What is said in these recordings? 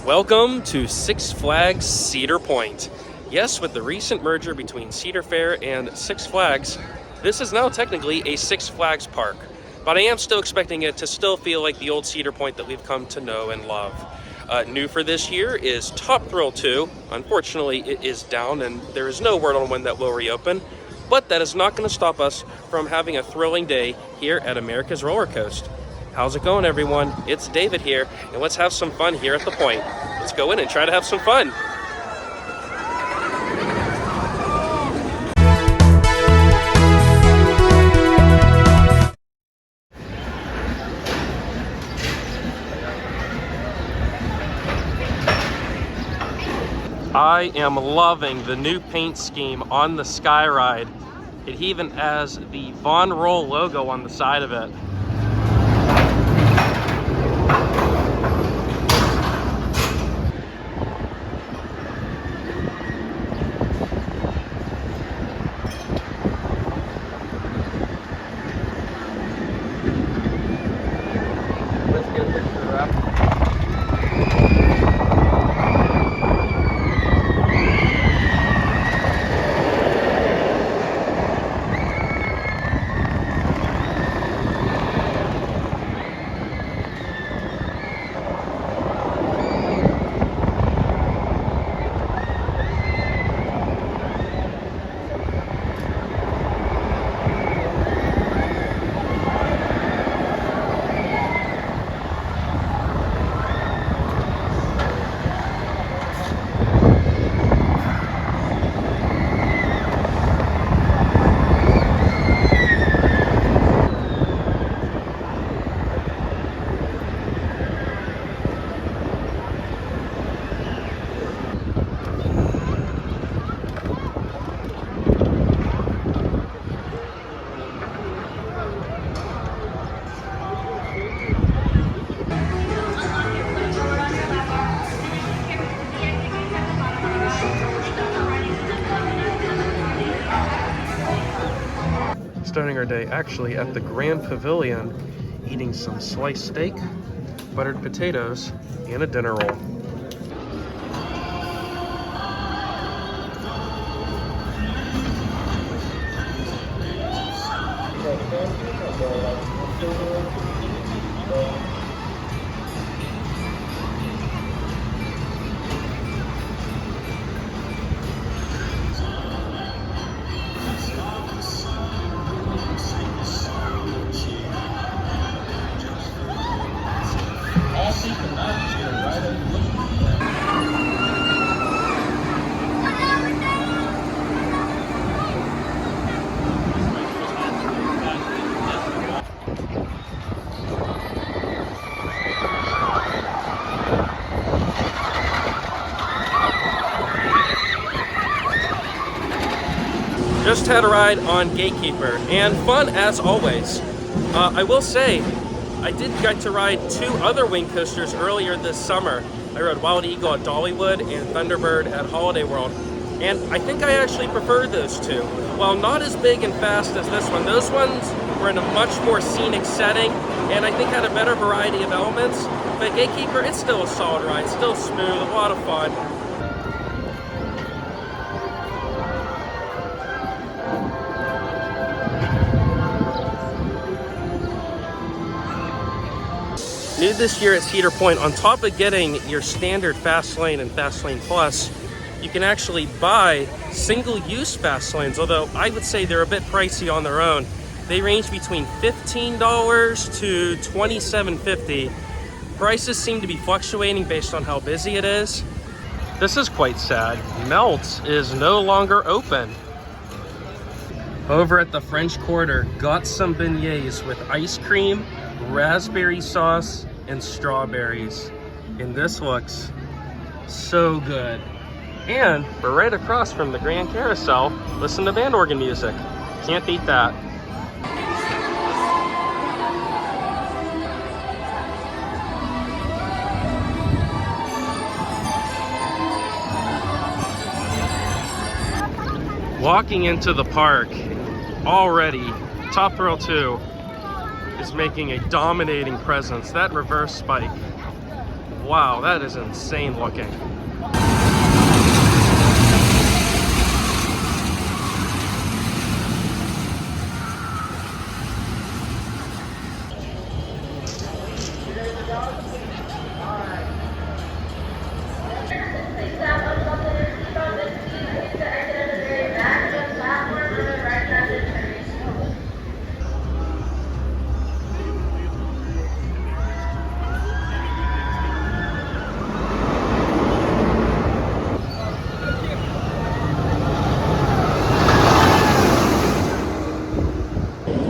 Welcome to Six Flags Cedar Point. Yes, with the recent merger between Cedar Fair and Six Flags, this is now technically a Six Flags park. But I am still expecting it to still feel like the old Cedar Point that we've come to know and love. New for this year is Top Thrill 2. Unfortunately, it is down and there is no word on when that will reopen. But that is not going to stop us from having a thrilling day here at America's Roller Coaster. How's it going, everyone? It's David here, and let's have some fun here at the Point. Let's go in and try to have some fun. I am loving the new paint scheme on the Sky Ride. It even has the Von Roll logo on the side of it. Starting our day actually at the Grand Pavilion, eating some sliced steak, buttered potatoes, and a dinner roll. Just had a ride on Gatekeeper, and fun as always. I will say, I did get to ride two other wing coasters earlier this summer. I rode Wild Eagle at Dollywood and Thunderbird at Holiday World, and I think I actually prefer those two. While not as big and fast as this one, those ones were in a much more scenic setting, and I think had a better variety of elements. But Gatekeeper, it's still a solid ride, still smooth, a lot of fun. New this year at Cedar Point, on top of getting your standard Fast Lane and Fast Lane Plus, you can actually buy single-use Fast Lanes, although I would say they're a bit pricey on their own. They range between $15 to $27.50. Prices seem to be fluctuating based on how busy it is. This is quite sad. Melts is no longer open. Over at the French Quarter, got some beignets with ice cream, raspberry sauce, and strawberries. And this looks so good. And we're right across from the Grand Carousel. Listen to band organ music. Can't beat that. Walking into the park, already Top Thrill 2 is making a dominating presence. That reverse spike, Wow, that is insane looking.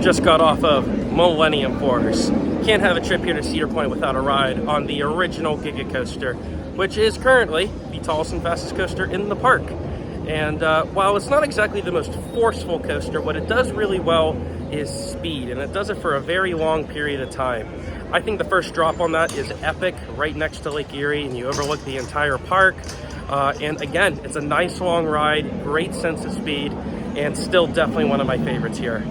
Just got off of Millennium Force. Can't have a trip here to Cedar Point without a ride on the original Giga Coaster, which is currently the tallest and fastest coaster in the park. And while it's not exactly the most forceful coaster, what it does really well is speed, and it does it for a very long period of time. I think the first drop on that is epic, right next to Lake Erie, and you overlook the entire park. And again, it's a nice long ride, great sense of speed, and still definitely one of my favorites here.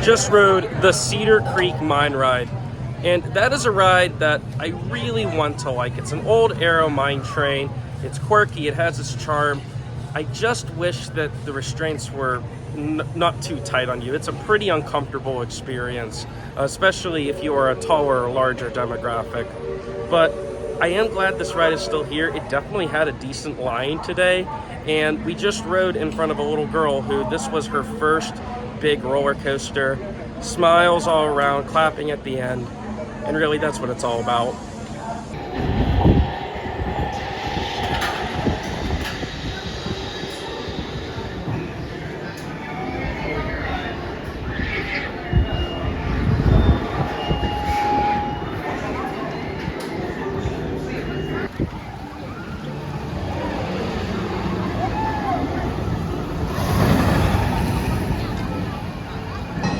Just rode the Cedar Creek Mine Ride, and that is a ride that I really want to like. It's an old Aero mine train. It's quirky, it has its charm. I just wish that the restraints were not too tight on you. It's a pretty uncomfortable experience, especially if you are a taller or larger demographic. But I am glad this ride is still here. It definitely had a decent line today, and we just rode in front of a little girl who this was her first big roller coaster. Smiles all around, clapping at the end, and really that's what it's all about.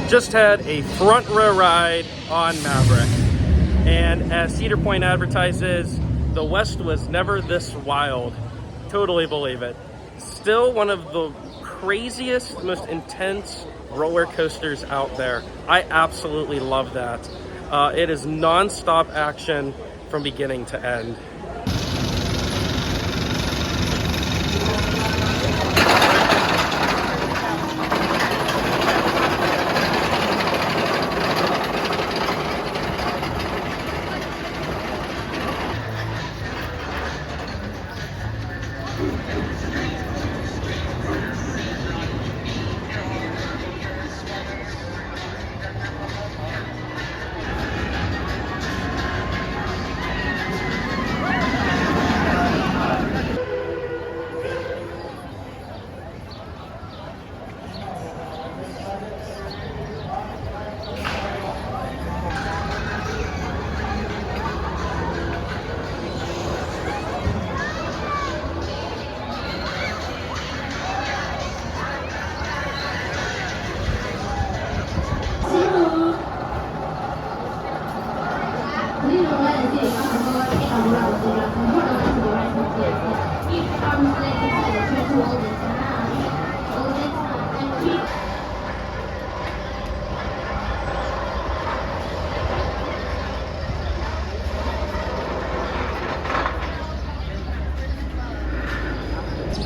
Just had a front row ride on Maverick, and as Cedar Point advertises, the West was never this wild. Totally believe it. Still one of the craziest, most intense roller coasters out there. I absolutely love that. It is non-stop action from beginning to end.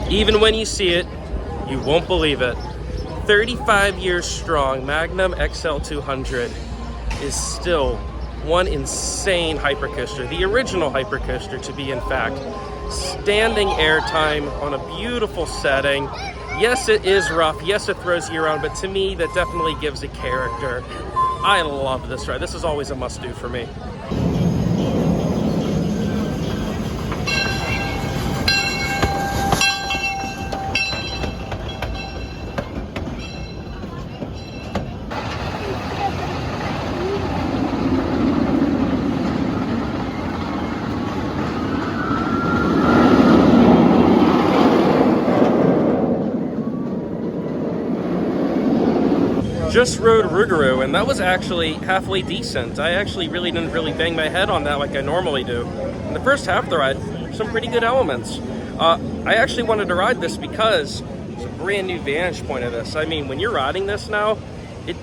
Even when you see it, you won't believe it. 35 years strong Magnum XL 200 is still one insane hypercoaster, the original hypercoaster to be in fact. Standing airtime on a beautiful setting. Yes, it is rough. Yes, it throws you around, but to me, that definitely gives it character. I love this ride. This is always a must-do for me. Just rode Rougarou, and that was actually halfway decent. I actually didn't bang my head on that like I normally do. In the first half of the ride, some pretty good elements. I actually wanted to ride this because it's a brand new vantage point of this. I mean, when you're riding this now, it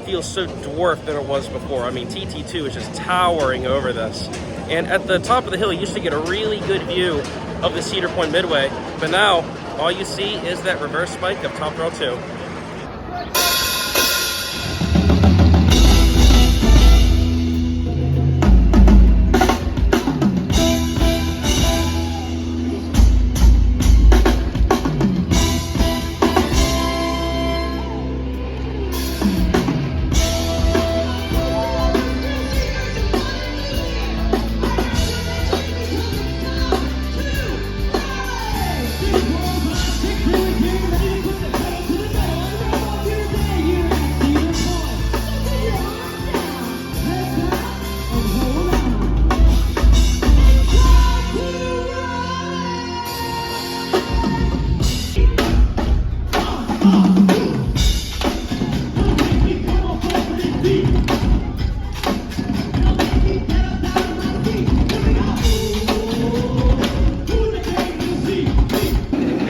feels so dwarfed than it was before. I mean, TT2 is just towering over this. And at the top of the hill, you used to get a really good view of the Cedar Point Midway, but now all you see is that reverse spike of Top Thrill 2.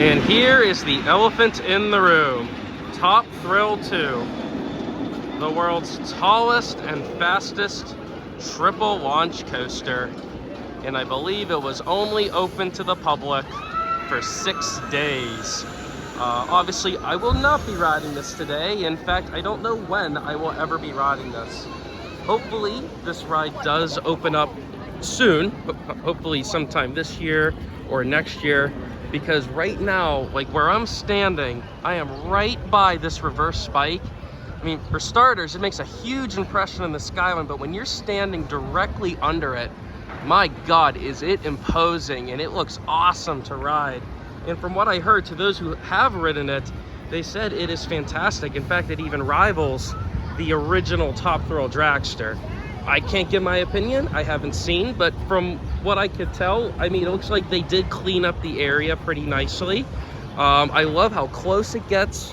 And here is the elephant in the room, Top Thrill 2, the world's tallest and fastest triple launch coaster. And I believe it was only open to the public for 6 days. Obviously, I will not be riding this today. In fact, I don't know when I will ever be riding this. Hopefully, this ride does open up soon, hopefully sometime this year or next year. Because right now, like where I'm standing, I am right by this reverse spike. I mean, for starters, it makes a huge impression in the skyline, but when you're standing directly under it, my God, is it imposing, and it looks awesome to ride. And from what I heard, to those who have ridden it, they said it is fantastic. In fact, it even rivals the original Top Thrill dragster. I can't give my opinion, I haven't seen, but from what I could tell, I mean, it looks like they did clean up the area pretty nicely. I love how close it gets.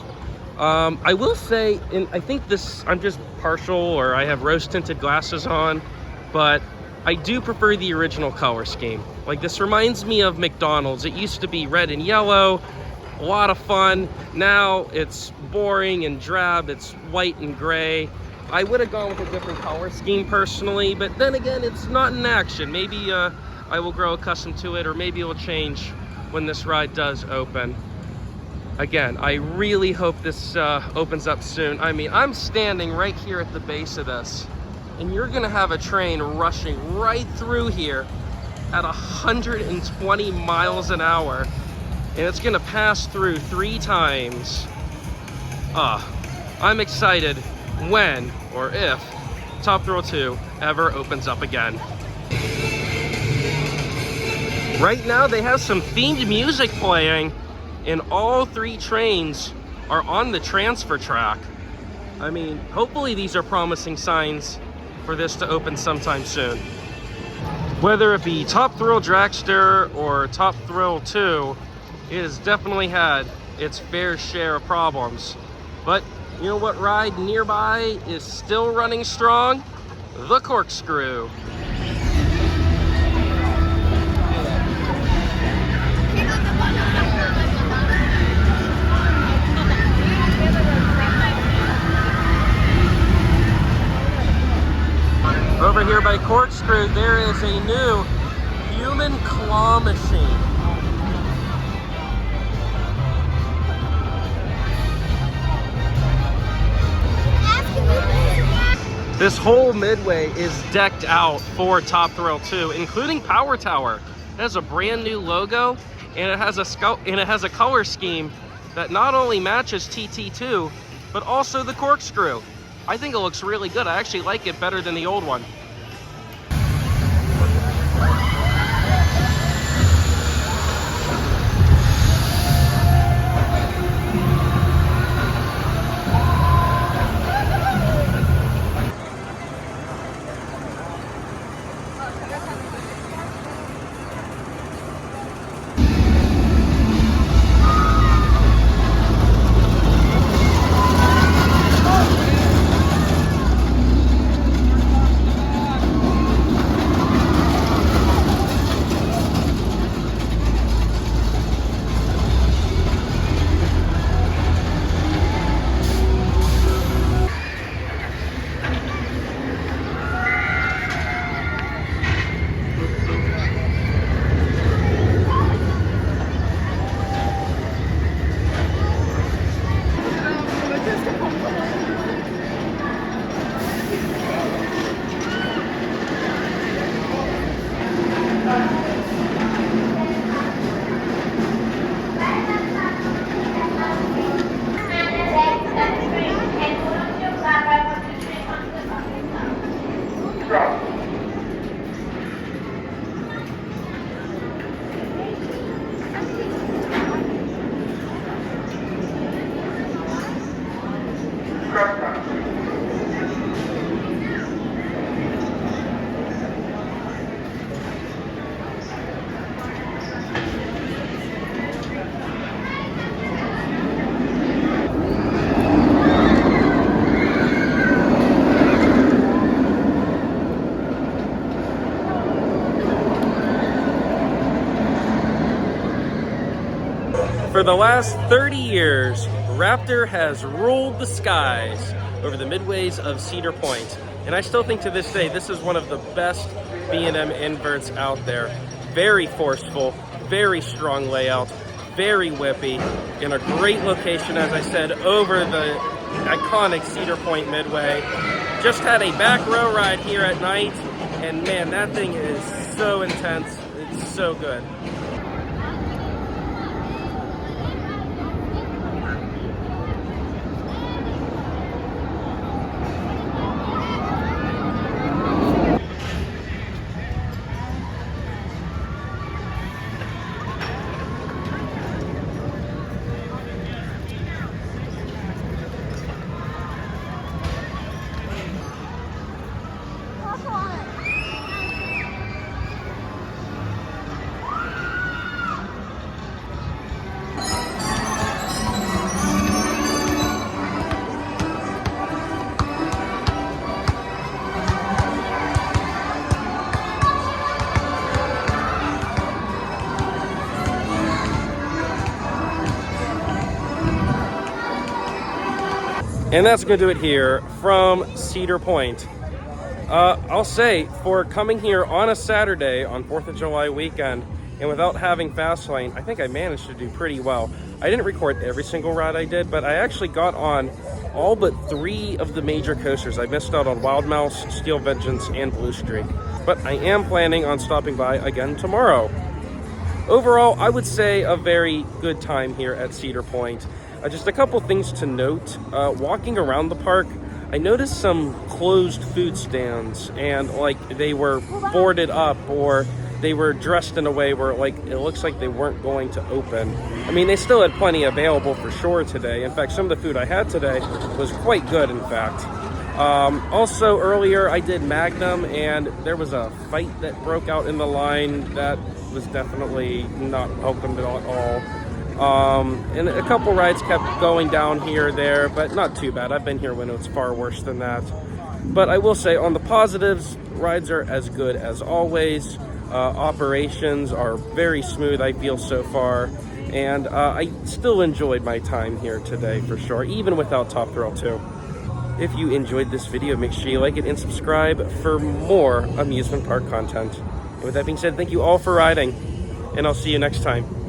I will say, and I think this, I'm just partial, or I have rose tinted glasses on, but I do prefer the original color scheme. Like, this reminds me of McDonald's. It used to be red and yellow, a lot of fun. Now it's boring and drab, it's white and gray. I would have gone with a different color scheme personally, but then again, it's not in action. Maybe I will grow accustomed to it, or maybe it will change when this ride does open. Again, I really hope this opens up soon. I mean, I'm standing right here at the base of this, and you're gonna have a train rushing right through here at 120 miles an hour, and it's gonna pass through 3 times. I'm excited when, or if, Top Thrill 2 ever opens up again. Right now they have some themed music playing, and all 3 trains are on the transfer track. I mean, hopefully these are promising signs for this to open sometime soon. Whether it be Top Thrill Dragster or Top Thrill 2, it has definitely had its fair share of problems. But you know what ride nearby is still running strong? The Corkscrew. Over here by Corkscrew, there is a new human claw machine. This whole midway is decked out for Top Thrill 2, including Power Tower. It has a brand new logo, and it has a color scheme that not only matches TT2, but also the corkscrew. I think it looks really good. I actually like it better than the old one. For the last 30 years, Raptor has ruled the skies over the midways of Cedar Point. And I still think to this day, this is one of the best B&M inverts out there. Very forceful, very strong layout, very whippy, in a great location, as I said, over the iconic Cedar Point Midway. Just had a back row ride here at night, and man, that thing is so intense. It's so good. And that's going to do it here from Cedar Point. I'll say, for coming here on a Saturday on 4th of July weekend and without having fast lane, I think I managed to do pretty well. I didn't record every single ride I did, but I actually got on all but 3 of the major coasters. I missed out on Wild Mouse, Steel Vengeance, and Blue Streak. But I am planning on stopping by again tomorrow. Overall, I would say a very good time here at Cedar Point. Just a couple things to note. Walking around the park, I noticed some closed food stands, and like they were boarded up, or they were dressed in a way where like it looks like they weren't going to open. I mean, they still had plenty available for sure today. In fact, some of the food I had today was quite good, in fact. Also earlier I did Magnum, and there was a fight that broke out in the line that was definitely not welcomed at all. And a couple rides kept going down here or there, but not too bad. I've been here when it was far worse than that. But I will say, on the positives, rides are as good as always. Operations are very smooth, I feel, so far. And I still enjoyed my time here today, for sure, even without Top Thrill 2. If you enjoyed this video, make sure you like it and subscribe for more amusement park content. And with that being said, thank you all for riding, and I'll see you next time.